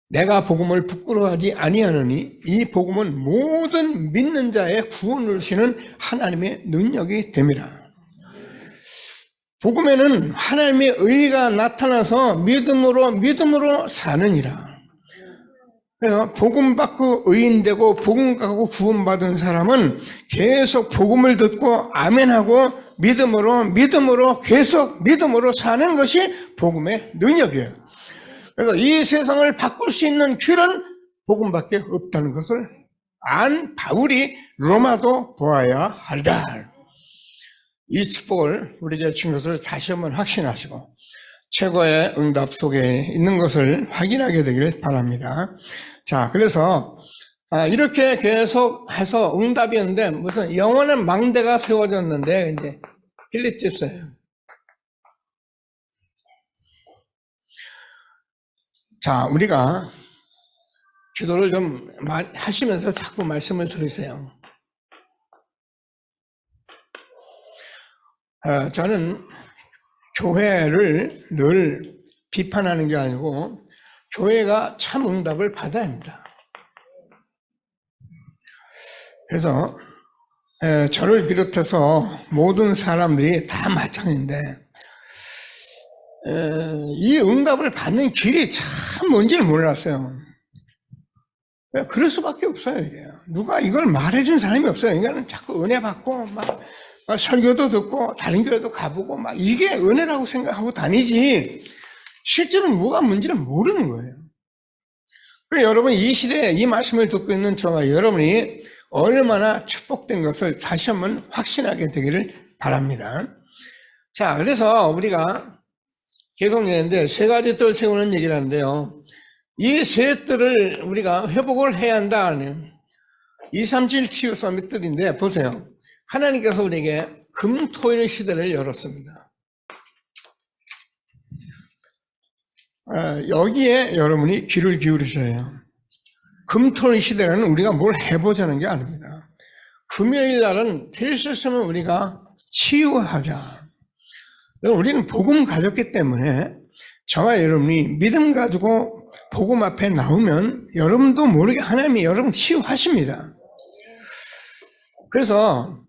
내가 복음을 부끄러워하지 아니하노니 이 복음은 모든 믿는 자의 구원을 주시는 하나님의 능력이 됨이라. 복음에는 하나님의 의가 나타나서 믿음으로 사느니라. 그래서 복음 받고 의인되고 복음 갖고 구원받은 사람은 계속 복음을 듣고 아멘하고 믿음으로 계속 믿음으로 사는 것이 복음의 능력이에요. 그래서 이 세상을 바꿀 수 있는 길은 복음밖에 없다는 것을 안 바울이 로마도 보아야 하리라. 이 축복을 우리에게 준 것을 다시 한번 확신하시고 최고의 응답 속에 있는 것을 확인하게 되길 바랍니다. 자, 그래서 이렇게 계속 해서 응답이었는데 무슨 영원한 망대가 세워졌는데 이제 필립집서예요. 자, 우리가 기도를 좀 하시면서 자꾸 말씀을 들으세요. 저는 교회를 늘 비판하는 게 아니고 교회가 참 응답을 받아야 합니다. 그래서 저를 비롯해서 모든 사람들이 다 마찬가지인데 이 응답을 받는 길이 참 뭔지를 몰랐어요. 그럴 수밖에 없어요. 이게. 누가 이걸 말해준 사람이 없어요. 이거는 자꾸 은혜 받고 막 설교도 듣고 다른 교회도 가보고 막 이게 은혜라고 생각하고 다니지 실제로는 뭐가 뭔지를 모르는 거예요. 여러분 이 시대에 이 말씀을 듣고 있는 저와 여러분이 얼마나 축복된 것을 다시 한번 확신하게 되기를 바랍니다. 자, 그래서 우리가 계속 얘기하는데 세 가지 뜰 세우는 얘기를 하는데요. 이 세 뜰을 우리가 회복을 해야 한다. 237 치유 서밋 뜰인데 보세요. 하나님께서 우리에게 금토일 시대를 열었습니다. 여기에 여러분이 귀를 기울이셔야 해요. 금토일 시대는 우리가 뭘 해보자는 게 아닙니다. 금요일 날은 될 수 있으면 우리가 치유하자. 우리는 복음 가졌기 때문에 저와 여러분이 믿음 가지고 복음 앞에 나오면 여러분도 모르게 하나님이 여러분 치유하십니다. 그래서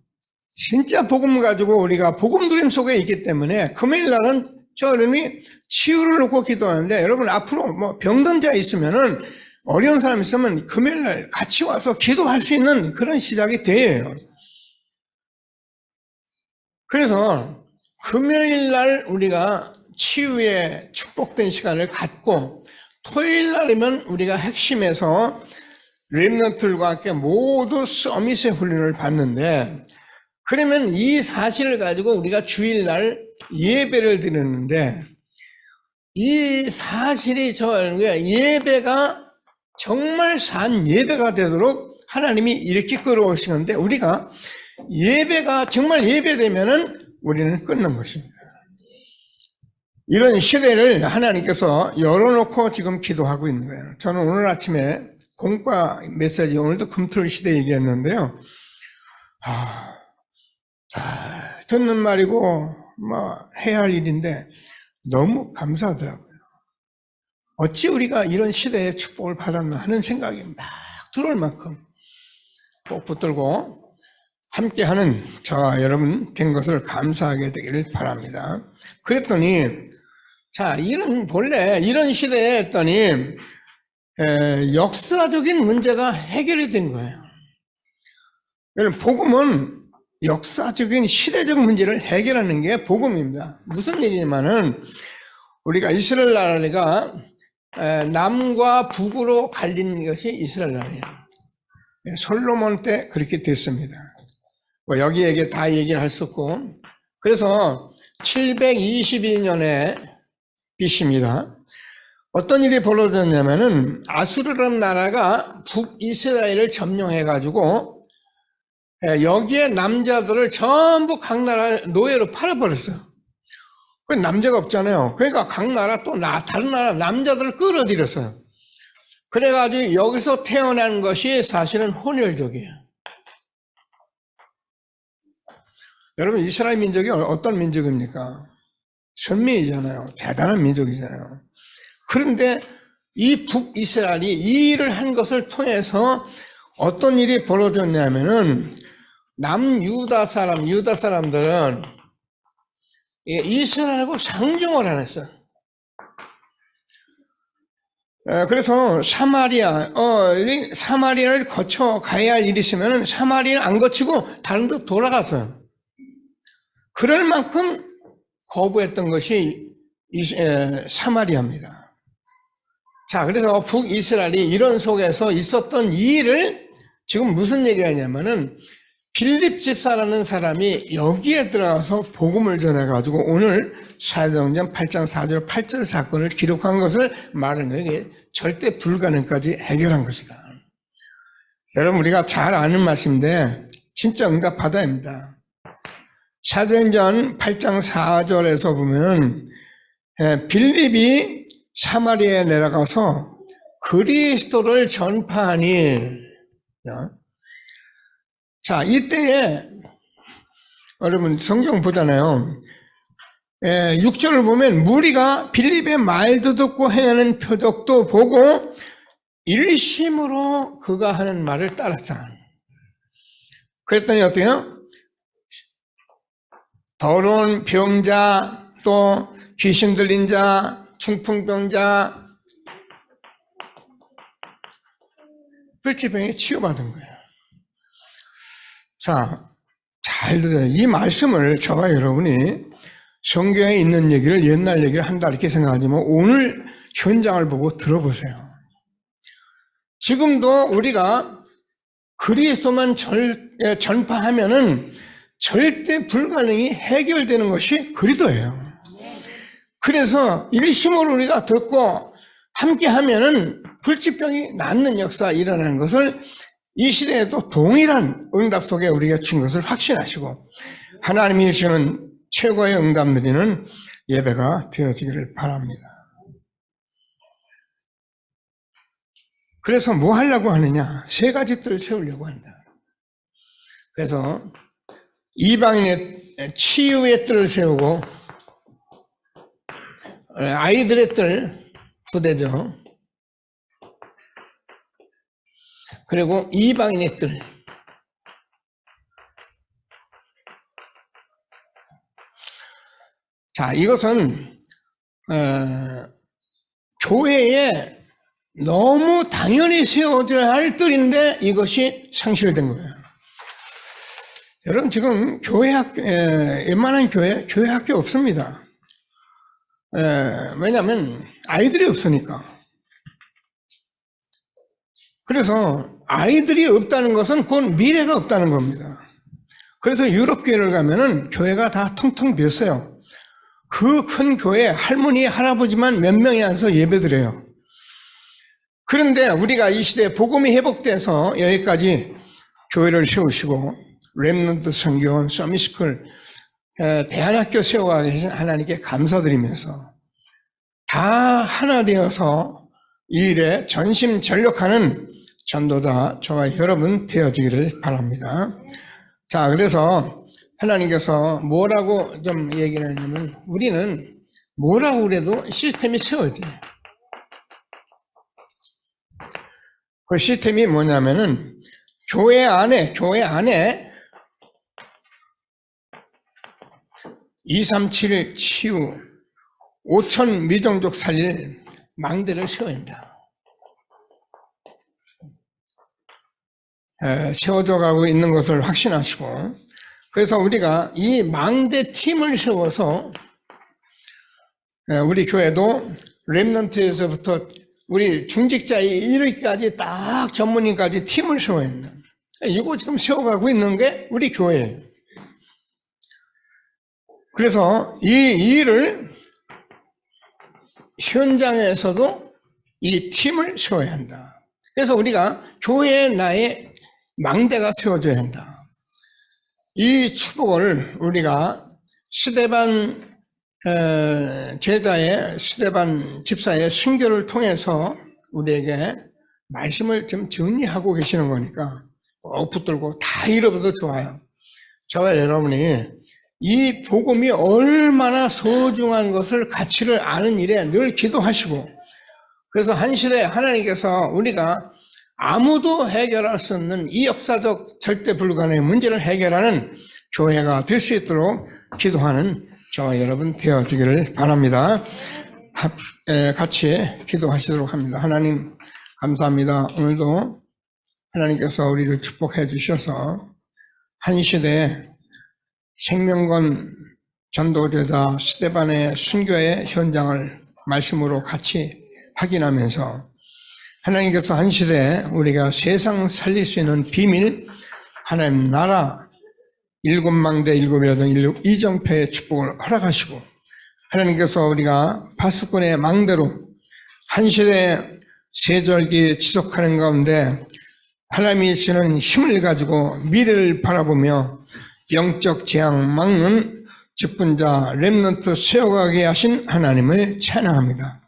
진짜 복음 가지고 우리가 복음 누림 속에 있기 때문에 금요일 날은 저 여러분이 치유를 놓고 기도하는데 여러분 앞으로 뭐 병든 자 있으면은 어려운 사람 있으면 금요일 날 같이 와서 기도할 수 있는 그런 시작이 돼요. 그래서 금요일 날 우리가 치유의 축복된 시간을 갖고 토요일 날이면 우리가 핵심에서 렘넌트들과 함께 모두 서밋의 훈련을 받는데 그러면 이 사실을 가지고 우리가 주일날 예배를 드리는데 이 사실이 예배가 정말 산 예배가 되도록 하나님이 이렇게 끌어오시는데 우리가 예배가 정말 예배되면은 우리는 끊는 것입니다. 이런 시대를 하나님께서 열어놓고 지금 기도하고 있는 거예요. 저는 오늘 아침에 공과 메시지, 오늘도 금토일 시대 얘기했는데요. 듣는 말이고 해야 할 일인데 너무 감사하더라고요. 어찌 우리가 이런 시대에 축복을 받았나 하는 생각이 막 들어올 만큼 꼭 붙들고 함께하는 저와 여러분 된 것을 감사하게 되기를 바랍니다. 그랬더니 본래 이런 시대에 했더니 역사적인 문제가 해결이 된 거예요. 여러분, 복음은 역사적인 시대적 문제를 해결하는 게 복음입니다. 무슨 얘기냐면은 우리가 이스라엘 나라가 남과 북으로 갈린 것이 이스라엘 나라예요. 솔로몬 때 그렇게 됐습니다. 여기에 다 얘기를 할 수 없고, 그래서 722년에 BC입니다. 어떤 일이 벌어졌냐면은 아수르라는 나라가 북이스라엘을 점령해가지고 여기에 남자들을 전부 각 나라 노예로 팔아버렸어요. 남자가 없잖아요. 그러니까 각 나라 또 다른 나라 남자들을 끌어들였어요. 그래가지고 여기서 태어난 것이 사실은 혼혈족이에요. 여러분, 이스라엘 민족이 어떤 민족입니까? 선민이잖아요. 대단한 민족이잖아요. 그런데 이 북이스라엘이 이 일을 한 것을 통해서 어떤 일이 벌어졌냐면은 유다 사람들은 이스라엘하고 상종을 안 했어요. 그래서 사마리아를 거쳐 가야 할 일이 있으면 사마리아를 안 거치고 다른 데 돌아갔어요. 그럴 만큼 거부했던 것이 사마리아입니다. 그래서 북이스라엘이 이런 속에서 있었던 이 일을 지금 무슨 얘기가 있냐면은 빌립 집사라는 사람이 여기에 들어가서 복음을 전해가지고 오늘 사도행전 8장 4절 8절 사건을 기록한 것을 말하는 거예요. 이게 절대 불가능까지 해결한 것이다. 여러분, 우리가 잘 아는 말씀인데 진짜 응답 받아야 합니다. 사도행전 8장 4절에서 보면은 빌립이 사마리아에 내려가서 그리스도를 전파하니, 이때에 여러분 성경 보잖아요. 6절을 보면 무리가 빌립의 말도 듣고 행하는 표적도 보고 일심으로 그가 하는 말을 따랐다. 그랬더니 어때요? 더러운 병자, 또 귀신 들린 자, 중풍병자, 불치병에 치유받은 거예요. 잘 들어요. 이 말씀을 저와 여러분이 성경에 있는 얘기를 옛날 얘기를 한다 이렇게 생각하지만 오늘 현장을 보고 들어보세요. 지금도 우리가 그리스도만 전파하면은 절대 불가능이 해결되는 것이 그리스도예요. 그래서 일심으로 우리가 듣고 함께 하면은 불치병이 낫는 역사가 일어나는 것을 이 시대에도 동일한 응답 속에 우리가 준 것을 확신하시고 하나님이 주시는 최고의 응답 누리는 예배가 되어지기를 바랍니다. 그래서 뭐 하려고 하느냐? 세 가지 뜰을 세우려고 한다. 그래서 이방인의 치유의 뜰을 세우고 아이들의 뜰, 후대죠. 그리고 이방인의 뜰. 이것은 교회에 너무 당연히 세워져야 할 뜰인데 이것이 상실된 거예요. 여러분, 지금 웬만한 교회 학교 없습니다. 왜냐하면 아이들이 없으니까. 그래서 아이들이 없다는 것은 곧 미래가 없다는 겁니다. 그래서 유럽 교회를 가면은 교회가 다 텅텅 비었어요. 그 큰 교회 할머니, 할아버지만 몇 명이 앉아서 예배드려요. 그런데 우리가 이 시대에 복음이 회복돼서 여기까지 교회를 세우시고 렘넌트 선교원, 서밋스쿨, 대안학교 세워가게 하신 하나님께 감사드리면서 다 하나 되어서 이 일에 전심전력하는 전도자 저와 여러분 되어지기를 바랍니다. 자, 그래서 하나님께서 뭐라고 좀 얘기를 하냐면 우리는 뭐라고 그래도 시스템이 세워져요. 그 시스템이 뭐냐면은 교회 안에 237 치유 5천 미종족 살릴 망대를 세워야 한다. 세워져 가고 있는 것을 확신하시고, 그래서 우리가 이 망대 팀을 세워서 우리 교회도 렘넌트에서부터 우리 중직자에 이르기까지 딱 전문인까지 팀을 세워야 한다. 이거 지금 세워가고 있는 게 우리 교회예요. 그래서 이 일을 현장에서도 이 팀을 세워야 한다. 그래서 우리가 교회에 나의 망대가 세워져야 한다. 이 축복을 우리가 스데반 제자의 스데반 집사의 순교를 통해서 우리에게 말씀을 좀 정리하고 계시는 거니까 꼭 붙들고 다 잃어버려도 좋아요. 저와 여러분이 이 복음이 얼마나 소중한 것을 가치를 아는 일에 늘 기도하시고, 그래서 한 시대에 하나님께서 우리가 아무도 해결할 수 없는 이 역사적 절대 불가능의 문제를 해결하는 교회가 될 수 있도록 기도하는 저와 여러분 되어지기를 바랍니다. 같이 기도하시도록 합니다. 하나님 감사합니다. 오늘도 하나님께서 우리를 축복해 주셔서 한 시대에 생명건 전도제자 스데반의 순교의 현장을 말씀으로 같이 확인하면서 하나님께서 한 시대에 우리가 세상 살릴 수 있는 비밀, 하나님 나라, 일곱망대 일곱여동 이정표의 축복을 허락하시고, 하나님께서 우리가 파수꾼의 망대로 한 시대에 세절기 지속하는 가운데 하나님이 주시는 힘을 가지고 미래를 바라보며 영적 재앙 막는 직분자 렘넌트 세워가게 하신 하나님을 찬양합니다.